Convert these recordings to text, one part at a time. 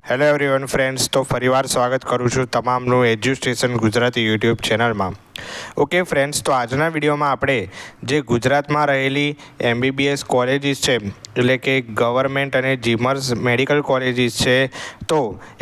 Hello everyone friends, તો ફરીવાર સ્વાગત કરું છું તમામનું એજ્યુસ્ટેશન ગુજરાતી યુટ્યુબ ચેનલમાં. ઓકે ફ્રેન્ડ્સ, તો આજના વિડીયોમાં આપણે જે ગુજરાતમાં રહેલી MBBS કોલેજીસ છે, એટલે કે ગવર્મેન્ટ અને જીમર્સ મેડિકલ કોલેજીસ છે, તો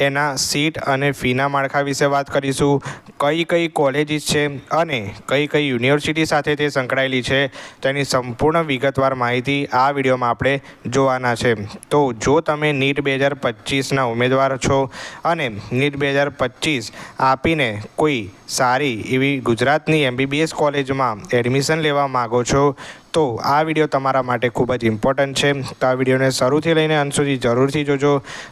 એના સીટ અને ફીના માળખા વિશે વાત કરીશું. કઈ કોલેજીસ છે અને કઈ યુનિવર્સિટી સાથે તે સંકળાયેલી છે તેની સંપૂર્ણ વિગતવાર માહિતી આ વિડીયોમાં આપણે જોવાના છે. તો જો તમે નીટ 2025ના ઉમેદવાર છો અને નીટ 2025 આપીને કોઈ સારી એવી ગુજરાતની MBBS કોલેજમાં એડમિશન લેવા માગો છો તો આ વિડીયો તમારા માટે ખૂબ જ ઇમ્પોર્ટન્ટ છે. તો આ વિડીયોને શરૂથી લઈને અંત સુધી જરૂરથી જોજો.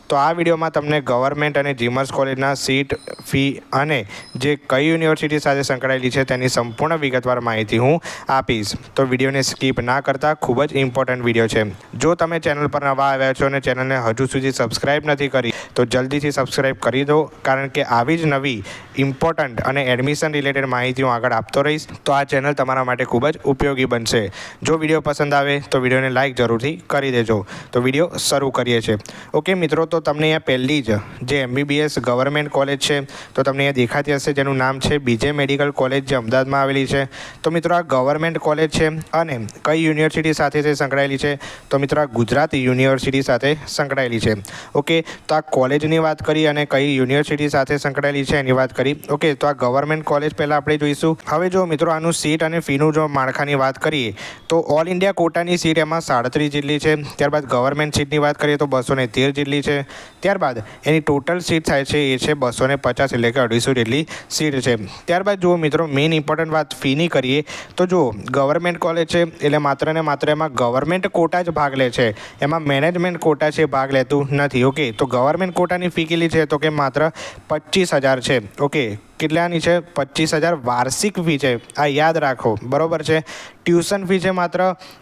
તો આ વિડીયોમાં તમને ગવર્મેન્ટ અને જીમર્સ કોલેજના સીટ, ફી અને જે કઈ યુનિવર્સિટી સાથે સંકળાયેલી છે તેની સંપૂર્ણ વિગતવાર માહિતી હું આપીશ. તો વિડીયોને સ્કીપ ના કરતા, ખૂબ જ ઇમ્પોર્ટન્ટ વિડીયો છે. જો તમે ચેનલ પર નવા આવ્યા છો અને ચેનલને હજુ સુધી સબસ્ક્રાઈબ નથી કરી તો જલ્દીથી સબસ્ક્રાઈબ કરી દો, કારણ કે આવી જ નવી ઇમ્પોર્ટન્ટ અને એડમિશન રિલેટેડ માહિતી હું આગળ આપતો રહીશ. તો આ ચેનલ તમારા માટે ખૂબ જ ઉપયોગી બનશે. જો વિડીયો પસંદ આવે તો વિડીયોને લાઇક જરૂરથી કરી દેજો. તો વિડીયો શરૂ કરીએ છીએ. ઓકે મિત્રો, તો તમને અહીંયા પહેલી જ જે MBBS ગવર્મેન્ટ કોલેજ છે તો તમને અહીંયા દેખાતી હશે, જેનું નામ છે BJ મેડિકલ કોલેજ, જે અમદાવાદમાં આવેલી છે. તો મિત્રો, આ ગવર્મેન્ટ કોલેજ છે અને કઈ યુનિવર્સિટી સાથે તે સંકળાયેલી છે? તો મિત્રો, આ ગુજરાત યુનિવર્સિટી સાથે સંકળાયેલી છે. ઓકે, તો આ કોલેજની વાત કરી અને કઈ યુનિવર્સિટી સાથે સંકળાયેલી છે એની વાત કરી. ઓકે, તો આ ગવર્મેન્ટ કોલેજ પહેલાં આપણે જોઈશું. હવે જો મિત્રો, આનું સીટ અને ફીનું જો માળખાની વાત કરીએ તો ઓલ ઇન્ડિયા કોટાની સીટ એમાં 37 જેટલી છે. ત્યારબાદ ગવર્મેન્ટ સીટની વાત કરીએ તો 213 જેટલી છે. ત્યારબાદ એની ટોટલ સીટ થાય છે એ છે 250, એટલે કે 250 જેટલી સીટ છે. ત્યારબાદ જુઓ મિત્રો, મેઇન ઇમ્પોર્ટન્ટ વાત ફીની કરીએ તો જુઓ, ગવર્મેન્ટ કોલેજ છે એટલે માત્ર ને માત્ર એમાં ગવર્મેન્ટ કોટા જ ભાગ લે છે, એમાં મેનેજમેન્ટ કોટા છે ભાગ લેતું નથી. ઓકે, તો ગવર્મેન્ટ કોટાની ફી કેટલી છે? તો કે માત્ર 25,000 છે. ઓકે, કેટલાની છે? 25,000 વાર્ષિક ફી છે. આ યાદ રાખો, બરોબર છે. ટ્યુશન ફી છે માત્ર.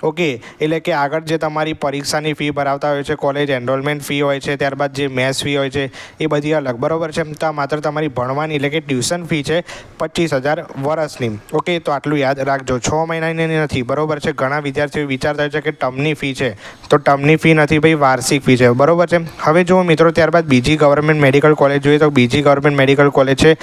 ઓકે, એટલે કે આગળ જે તમારી પરીક્ષાની ફી ભરાવતા હોય છે, કોલેજ એનરોલમેન્ટ ફી હોય છે, ત્યારબાદ જે મેસ ફી હોય છે એ બધી અલગ, બરોબર છે. તો આ માત્ર તમારી ભણવાની એટલે કે ટ્યુશન ફી છે 25,000 વર્ષની. ઓકે, તો આટલું યાદ રાખજો. 6 મહિનાની નથી, બરોબર છે. ઘણા વિદ્યાર્થીઓ વિચારતા હોય છે કે ટર્મની ફી છે, તો ટર્મની ફી નથી ભાઈ, વાર્ષિક ફી છે, બરોબર છે. હવે જુઓ મિત્રો, ત્યારબાદ બીજી ગવર્મેન્ટ મેડિકલ કોલેજ જોઈએ તો બીજી ગવર્મેન્ટ મેડિકલ કોલેજ છે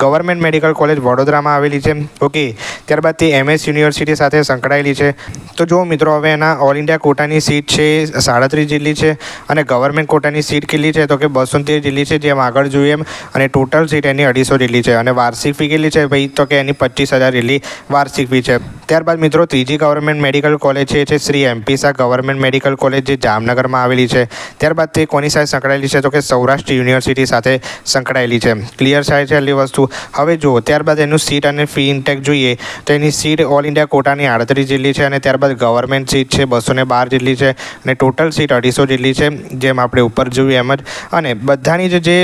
ગવર્મેન્ટ મેડિકલ કોલેજ વડોદરામાં આવેલી છે. ઓકે, ત્યારબાદ તે MS યુનિવર્સિટી સાથે સંકળાયેલી છે. તો જુઓ મિત્રો, હવે એના ઓલ ઇન્ડિયા કોટાની સીટ છે 37 જેટલી છે અને ગવર્મેન્ટ કોટાની સીટ કેટલી છે? તો કે 213 જેટલી છે, જેમ આગળ જોઈએ એમ. અને ટોટલ સીટ એની 250 જેટલી છે. અને વાર્ષિક ફી કેટલી છે ભાઈ? તો કે એની 25,000 જેટલી વાર્ષિક ફી છે. ત્યારબાદ મિત્રો, ત્રીજી ગવર્મેન્ટ મેડિકલ કોલેજ છે Shri MP Shah government medical college, જે જામનગરમાં આવેલી છે. ત્યારબાદ તે કોની સાથે સંકળાયેલી છે? તો કે સૌરાષ્ટ્ર યુનિવર્સિટી સાથે સંકળાયેલી છે. ક્લિયર થાય છે એટલી વસ્તુ? હવે જુઓ, ત્યારબાદ એનું સીટ અને ફી ઇન્ટેક જોઈએ તો એની સીટ ઓલ ઇન્ડિયા કોટાની 38 જેટલી છે અને ત્યારબાદ ગવર્મેન્ટ સીટ છે 212 જેટલી છે અને ટોટલ સીટ 250 જેટલી છે, જેમ આપણે ઉપર જોયું એમ જ. અને બધાની જે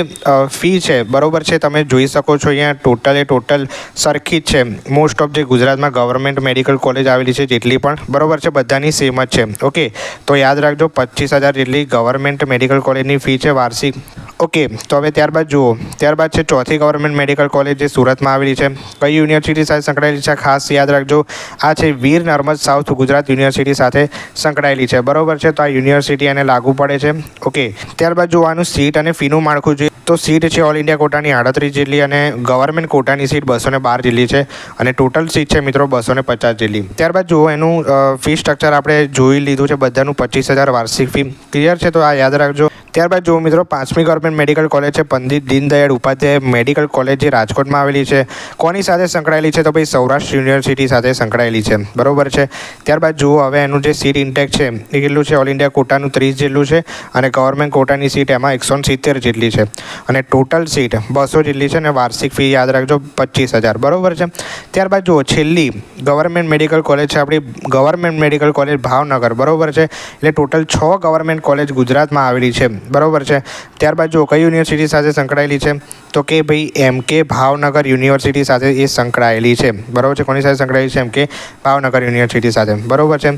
ફી છે, બરોબર છે, તમે જોઈ શકો છો અહીંયા ટોટલ સરખી જ છે. મોસ્ટ ઓફ જે ગુજરાતમાં ગવર્મેન્ટ મેડિકલ કોલેજ આવેલી છે જેટલી પણ, બરોબર છે, બધાની સેમ જ છે. ઓકે, તો યાદ રાખજો, 25,000 જેટલી ગવર્મેન્ટ મેડિકલ કોલેજની ફી છે વાર્ષિક. ઓકે, તો હવે ત્યારબાદ જુઓ, ત્યારબાદ છે ચોથી ગવર્મેન્ટ મેડિકલ કોલેજ, જે સુરતમાં આવેલી છે. કઈ યુનિવર્સિટી સાથે સંકળાયેલી છે? ખાસ યાદ રાખજો, આ છે વીર નર્મદ સાઉથ ગુજરાત યુનિવર્સિટી સાથે સંકળાયેલી છે, બરોબર છે. તો આ યુનિવર્સિટી એને લાગુ પડે છે. ઓકે, ત્યારબાદ જોવાનું સીટ અને ફીનું માળખું જોઈએ તો સીટ છે ઓલ ઇન્ડિયા કોટાની 38 જેટલી અને ગવર્મેન્ટ કોટાની સીટ 212 જેટલી છે અને ટોટલ સીટ છે મિત્રો 250 જેટલી. ત્યારબાદ જુઓ, એનું ફી સ્ટ્રક્ચર આપણે જોઈ લીધું છે બધાનું, 25,000 વાર્ષિક ફી. ક્લિયર છે? તો આ યાદ રાખજો. ત્યારબાદ જુઓ મિત્રો, પાંચમી ગવર્મેન્ટ મેડિકલ કોલેજ છે પંડિત દીનદયાળ ઉપાધ્યાય મેડિકલ કોલેજ, જે રાજકોટમાં આવેલી છે. કોની સાથે સંકળાયેલી છે? તો ભાઈ સૌરાષ્ટ્ર યુનિવર્સિટી સાથે સંકળાયેલી છે, બરોબર છે. ત્યારબાદ જુઓ, હવે એનું જે સીટ ઇન્ટેક છે એ કેટલું છે? ઓલ ઇન્ડિયા કોટાનું 30 જેટલું છે અને ગવર્મેન્ટ કોટાની સીટ એમાં 170 જેટલી છે અને ટોટલ સીટ 200 જેટલી છે અને વાર્ષિક ફી યાદ રાખજો 25,000, બરોબર છે. ત્યારબાદ જુઓ, છેલ્લી ગવર્મેન્ટ મેડિકલ કોલેજ છે આપણી ગવર્મેન્ટ મેડિકલ કોલેજ ભાવનગર, બરોબર છે. એટલે ટોટલ 6 ગવર્મેન્ટ કોલેજ ગુજરાતમાં આવેલી છે, બરોબર છે. ત્યારબાદ જુઓ, કઈ યુનિવર્સિટી સાથે સંકળાયેલી છે? તો કે ભાઈ MK ભાવનગર યુનિવર્સિટી સાથે એ સંકળાયેલી છે, બરોબર છે. કોની સાથે સંકળાયેલી છે? MK ભાવનગર યુનિવર્સિટી સાથે, બરોબર છે.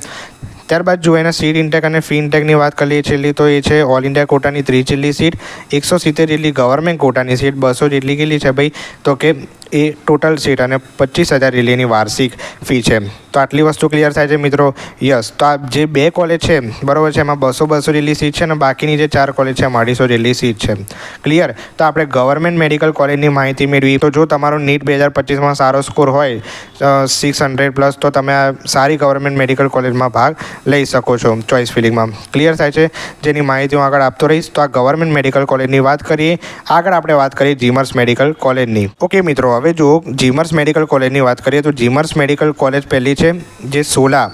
ત્યારબાદ જો એના સીટ ઇન્ટેક અને ફી ઇન્ટેકની વાત કરીએ છેલ્લી, તો એ છે ઓલ ઇન્ડિયા કોટાની 30 જેટલી સીટ, 170 જેટલી ગવર્મેન્ટ કોટાની સીટ, 200 જેટલી કેટલી છે ભાઈ? તો કે એ ટોટલ સીટ અને 25,000 જેટલીની વાર્ષિક ફી છે. તો આટલી વસ્તુ ક્લિયર થાય છે મિત્રો. યસ, તો આ જે 2 કોલેજ છે બરાબર છે, એમાં 200 જેટલી સીટ છે અને બાકીની જે 4 કોલેજ છે 250 જેટલી સીટ છે. ક્લિયર. તો આપણે ગવર્મેન્ટ મેડિકલ કોલેજની માહિતી મેળવી. તો જો તમારો નીટ 2025માં સારો સ્કોર હોય 600+, તો તમે આ સારી ગવર્મેન્ટ મેડિકલ કોલેજમાં ભાગ લઈ શકો છો ચોઇસ ફિલિંગમાં. ક્લિયર થાય છે, જેની માહિતી હું આગળ આપતો રહીશ. તો આ ગવર્મેન્ટ મેડિકલ કોલેજની વાત કરીએ. આગળ આપણે વાત કરીએ જીમર્સ મેડિકલ કોલેજની. ઓકે મિત્રો, હવે જો જીમર્સ મેડિકલ કોલેજની વાત કરીએ તો જીમર્સ મેડિકલ કોલેજ પહેલી છે જે સોલા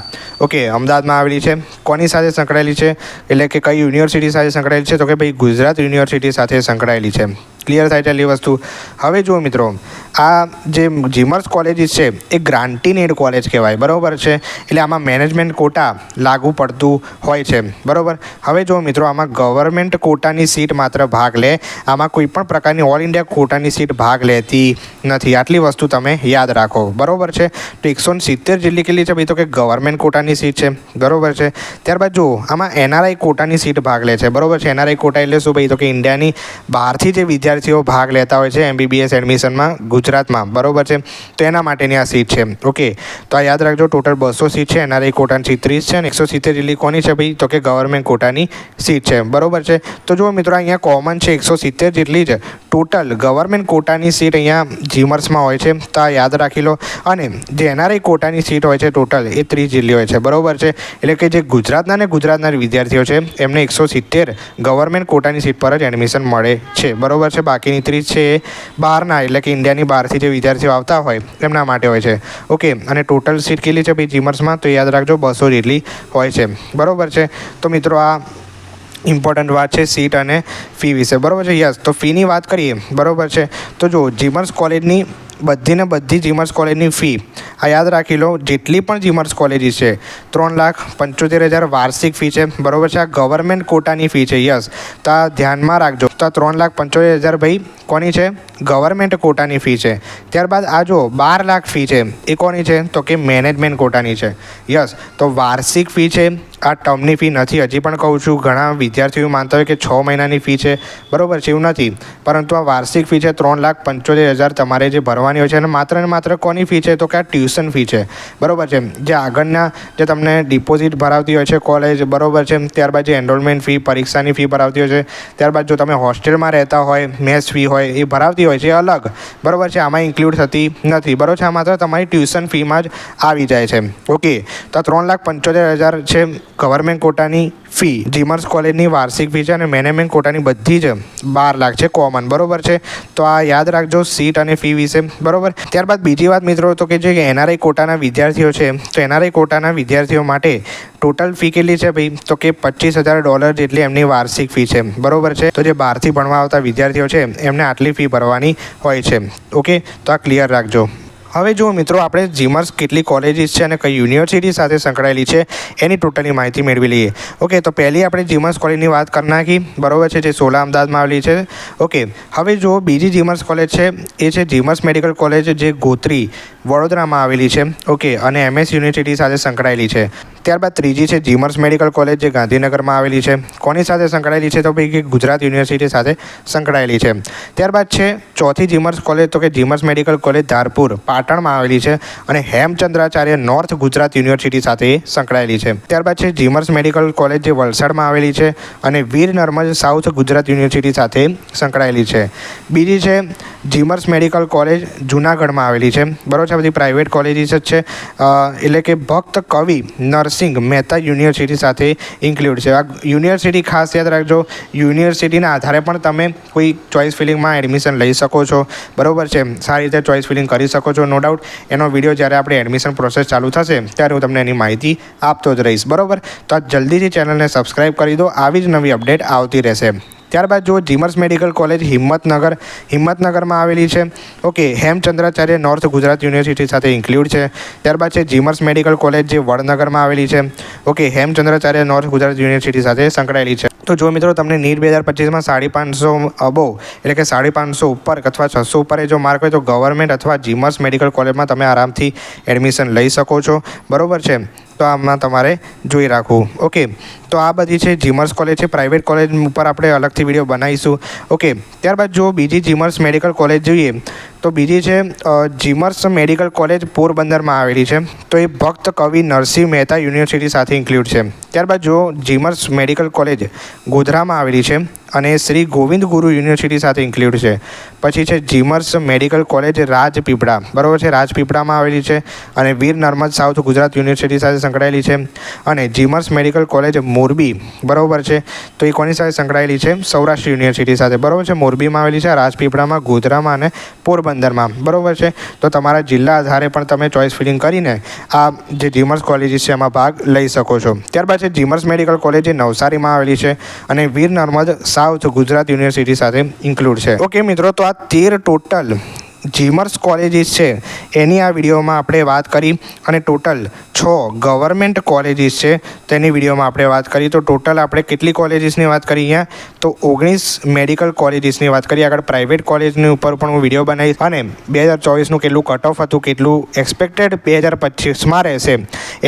અમદાવાદમાં આવેલી છે. કોની સાથે સંકળાયેલી છે, એટલે કે કઈ યુનિવર્સિટી સાથે સંકળાયેલી છે, તો કે ભાઈ ગુજરાત યુનિવર્સિટી સાથે સંકળાયેલી છે. ક્લિયર થાય છે એટલી વસ્તુ. હવે જુઓ મિત્રો, આ જે જીમર્સ કોલેજીસ છે એ ગ્રાન્ટીનેડ કોલેજ કહેવાય, બરાબર છે. એટલે આમાં મેનેજમેન્ટ કોટા લાગુ પડતું હોય છે, બરાબર. હવે જુઓ મિત્રો, આમાં ગવર્મેન્ટ કોટાની સીટ માત્ર ભાગ લે, આમાં કોઈ પણ પ્રકારની ઓલ ઇન્ડિયા કોટાની સીટ ભાગ લેતી નથી. આટલી વસ્તુ તમે યાદ રાખો, બરાબર છે. તો 170 જેટલી કેટલી છે ભાઈ, તો કે ગવર્મેન્ટ કોટાની સીટ છે, બરાબર છે. ત્યારબાદ જુઓ, આમાં એનઆરઆઈ કોટાની સીટ ભાગ લે છે, બરાબર છે. એનઆરઆઈ કોટા એટલે શું ભાઈ, તો કે ઇન્ડિયાની બહારથી જે વિદ્યાર્થીઓ ભાગ લેતા હોય છે MBBS એડમિશનમાં ગુજરાતમાં, બરાબર છે. તો એના માટેની આ સીટ છે. ઓકે, તો આ યાદ રાખજો. ટોટલ 200 સીટ છે, એનઆરઆઈ કોટાની 30 છે અને 170 જેટલી કોની છે ભાઈ, તો કે ગવર્મેન્ટ કોટાની સીટ છે, બરાબર છે. તો જુઓ મિત્રો, અહીંયા કોમન છે 170 જેટલી જ ટોટલ ગવર્મેન્ટ કોટાની સીટ અહીંયા જીમર્સમાં હોય છે. તો આ યાદ રાખી લો. અને જે એનઆરઆઈ કોટાની સીટ હોય છે ટોટલ એ 30 જેટલી હોય છે, બરાબર છે. એટલે કે જે ગુજરાતના વિદ્યાર્થીઓ છે એમને 170 ગવર્મેન્ટ કોટાની સીટ પર જ એડમિશન મળે છે, બરાબર છે. બાકીની 30 છે એ બહારના, એટલે કે ઇન્ડિયાની બહારથી જે વિદ્યાર્થીઓ આવતા હોય એમના માટે હોય છે. ઓકે, અને ટોટલ સીટ કેટલી છે ભાઈ જીમર્સમાં, તો યાદ રાખજો 200 જેટલી હોય છે, બરાબર છે. તો મિત્રો, આ ઇમ્પોર્ટન્ટ વાત છે સીટ અને ફી વિશે, બરાબર છે. યસ, તો ફીની વાત કરીએ, બરાબર છે. તો જો જીમર્સ કોલેજની બધી જીમર્સ કોલેજની ફી આ યાદ રાખી લો. જેટલી પણ જીમર્સ કોલેજીસ છે 3,75,000 વાર્ષિક ફી છે, બરાબર છે. આ ગવર્મેન્ટ કોટાની ફી છે. યસ, તો આ ધ્યાનમાં રાખજો. તો આ 3,75,000 ભાઈ કોની છે, ગવર્મેન્ટ કોટાની ફી છે. ત્યારબાદ આ જો 12 લાખ ફી છે એ કોની છે, તો કે મેનેજમેન્ટ કોટાની છે. યસ, તો વાર્ષિક ફી છે, આ ટર્મની ફી નથી. હજી પણ કહું છું, ઘણા વિદ્યાર્થીઓ માનતા હોય કે 6 મહિનાની ફી છે, બરાબર છે. એવું નથી, પરંતુ આ વાર્ષિક ફી છે 3,75,000 તમારે જે ભરવાની હોય છે. અને માત્ર ને માત્ર કોની ફી છે, તો કે આ ટ્યુશન ફી છે, બરાબર છે. જે આગળના જે તમને ડિપોઝિટ ભરાવતી હોય છે કોલેજ, બરાબર છે. ત્યારબાદ જે એનરોલમેન્ટ ફી, પરીક્ષાની ફી ભરાવતી હોય છે. ત્યારબાદ જો તમે હોસ્ટેલમાં રહેતા હોય, મેસ ફી હોય એ ભરાવતી હોય છે અલગ, બરાબર છે. આમાં ઇન્ક્લુડ થતી નથી, બરાબર છે. આ માત્ર તમારી ટ્યુશન ફીમાં જ આવી જાય છે. ઓકે, તો 3,75,000 છે ગવર્મેન્ટ કોટાની ફી. જીમર્સ કોલેજની વાર્ષિક ફી છે અને મેનેજમેન્ટ કોટાની બધી જ 12 લાખ છે કોમન, બરાબર છે. તો આ યાદ રાખજો સીટ અને ફી વિશે, બરાબર. ત્યારબાદ બીજી વાત મિત્રો, તો કે જે એનઆરઆઈ કોટાના વિદ્યાર્થીઓ છે, તો એનઆરઆઈ કોટાના વિદ્યાર્થીઓ માટે ટોટલ ફી કેટલી છે ભાઈ, તો કે $25,000 જેટલી એમની વાર્ષિક ફી છે, બરાબર છે. તો જે બહારથી ભણવા આવતા વિદ્યાર્થીઓ છે એમને આટલી ફી ભરવાની હોય છે. ઓકે, તો આ ક્લિયર રાખજો. હવે જુઓ મિત્રો, આપણે જીમર્સ કેટલી કોલેજીસ છે અને કઈ યુનિવર્સિટી સાથે સંકળાયેલી છે એની ટોટલની માહિતી મેળવી લઈએ. ઓકે, તો પહેલી આપણે જીમર્સ કોલેજની વાત કરી નાખી, બરાબર છે, જે સોલા અમદાવાદમાં આવેલી છે. ઓકે, હવે જો બીજી જીમર્સ કોલેજ છે એ છે જીમર્સ મેડિકલ કોલેજ, જે ગોત્રી વડોદરામાં આવેલી છે. ઓકે, અને MS યુનિવર્સિટી સાથે સંકળાયેલી છે. ત્યારબાદ ત્રીજી છે જીમર્સ મેડિકલ કોલેજ, જે ગાંધીનગરમાં આવેલી છે. કોની સાથે સંકળાયેલી છે, તો ભાઈ ગુજરાત યુનિવર્સિટી સાથે સંકળાયેલી છે. ત્યારબાદ છે ચોથી જીમર્સ કોલેજ, તો કે જીમર્સ મેડિકલ કોલેજ ધારપુર પાટણમાં આવેલી છે અને હેમચંદ્રાચાર્ય નોર્થ ગુજરાત યુનિવર્સિટી સાથે સંકળાયેલી છે. ત્યારબાદ છે જીમર્સ મેડિકલ કોલેજ, જે વલસાડમાં આવેલી છે અને વીર નર્મદ સાઉથ ગુજરાત યુનિવર્સિટી સાથે સંકળાયેલી છે. બીજી છે જીમર્સ મેડિકલ કોલેજ જૂનાગઢમાં આવેલી છે, બરાબર છે. બધી પ્રાઇવેટ કોલેજીસ જ છે, એટલે કે ભક્ત કવિ નરસિંહ મહેતા યુનિવર્સિટી સાથે ઇન્ક્લુડ છે. આ યુનિવર્સિટી ખાસ યાદ રાખજો. યુનિવર્સિટીના આધારે પણ તમે કોઈ ચોઇસ ફિલિંગમાં એડમિશન લઈ શકો છો, બરાબર છે. સારી રીતે ચોઇસ ફિલિંગ કરી શકો છો, નો ડાઉટ. એનો વિડીયો જ્યારે આપણે એડમિશન પ્રોસેસ ચાલુ થશે ત્યારે હું તમને એની માહિતી આપતો જ રહીશ, બરાબર. તો આ જલ્દીથી ચેનલને સબસ્ક્રાઈબ કરી દો, આવી જ નવી અપડેટ આવતી રહેશે. ત્યારબાદ જો જીમર્સ મેડિકલ કોલેજ હિંમતનગરમાં આવેલી છે. Okay, Hemchandracharya north Gujarat university સાથે ઇન્ક્લુડ છે. ત્યારબાદ છે જીમર્સ મેડિકલ કોલેજ, જે વડનગરમાં આવેલી છે. Okay, Hemchandracharya north Gujarat university સાથે સંકળાયેલી છે. તો જો મિત્રો, તમને નીટ 2025માં 550 અબોવ, એટલે કે 550 ઉપર અથવા 600 ઉપર જો માર્ક હોય તો ગવર્મેન્ટ અથવા જીમર્સ મેડિકલ કોલેજમાં તમે આરામથી એડમિશન લઈ શકો છો, બરાબર છે. તો આમાં તમારે જોઈ રાખવું. ઓકે, તો આ બધી છે જીમર્સ કોલેજ છે, પ્રાઇવેટ કોલેજ ઉપર આપણે અલગથી વિડીયો બનાવીશું. ઓકે, ત્યારબાદ જો બીજી જીમર્સ મેડિકલ કોલેજ જોઈએ તો બીજી છે જીમર્સ મેડિકલ કોલેજ પોરબંદરમાં આવેલી છે. તો એ ભક્ત કવિ નરસિંહ મહેતા યુનિવર્સિટી સાથે ઇન્ક્લુડ છે. ત્યારબાદ જો જીમર્સ મેડિકલ કોલેજ ગોધરામાં આવેલી છે અને શ્રી ગોવિંદ ગુરુ યુનિવર્સિટી સાથે ઇન્ક્લુડ છે. પછી છે જીમર્સ મેડિકલ કોલેજ રાજપીપળા, બરાબર છે, રાજપીપળામાં આવેલી છે અને વીર નર્મદ સાઉથ ગુજરાત યુનિવર્સિટી સાથે સંકળાયેલી છે. અને જીમર્સ મેડિકલ કોલેજ મોરબી, બરાબર છે, તો એ કોની સાથે સંકળાયેલી છે? સૌરાષ્ટ્ર યુનિવર્સિટી સાથે, બરાબર છે. મોરબીમાં આવેલી છે, રાજપીપળામાં, ગોધરામાં અને પોરબંદરમાં, બરાબર છે. તો તમારા જિલ્લા આધારે પણ તમે ચોઇસ ફિલિંગ કરીને આ જે જીમર્સ કોલેજીસ છે એમાં ભાગ લઈ શકો છો. ત્યારબાદ છે જીમર્સ મેડિકલ કોલેજ એ નવસારીમાં આવેલી છે અને વીર નર્મદ સાઉથ ગુજરાત યુનિવર્સિટી સાથે ઇન્ક્લુડ છે. ઓકે મિત્રો, તો આ 13 ટોટલ જીમર્સ કોલેજીસ છે એની આ વિડીયોમાં આપણે વાત કરી અને ટોટલ 6 ગવર્મેન્ટ કોલેજીસ છે તેની વિડીયોમાં આપણે વાત કરી. તો ટોટલ આપણે કેટલી કોલેજીસની વાત કરી અહીંયા? તો 19 મેડિકલ કોલેજીસની વાત કરી. આગળ પ્રાઇવેટ કોલેજની ઉપર પણ હું વિડીયો બનાવીશ અને 2024નું કેટલું કટ ઓફ હતું, કેટલું એક્સપેક્ટેડ 2025માં રહેશે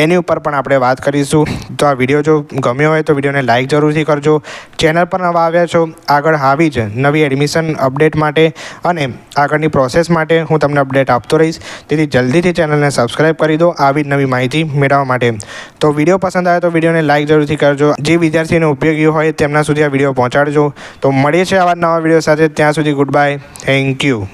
એની ઉપર પણ આપણે વાત કરીશું. તો આ વિડીયો જો ગમ્યો હોય તો વિડીયોને લાઇક જરૂરથી કરજો. ચેનલ પર નવા આવ્યા છો, આગળ આવી જ નવી એડમિશન અપડેટ માટે અને આગળની પ્રોસેસ માટે હું તમને અપડેટ આપતો રહીશ. તેથી જલ્દીથી ચેનલને સબસ્ક્રાઈબ કરી દો આવી જ નવી માહિતી મેળવવા માટે. તો વિડીયો પસંદ આવે તો વિડીયોને લાઇક જરૂરથી કરજો. જે વિદ્યાર્થીને ઉપયોગી હોય તેમના સુધી આ વિડીયો પહોંચાડજો. તો મળીએ છીએ આવા નવા વિડીયો સાથે. ત્યાં સુધી ગુડ બાય, થેન્ક યુ.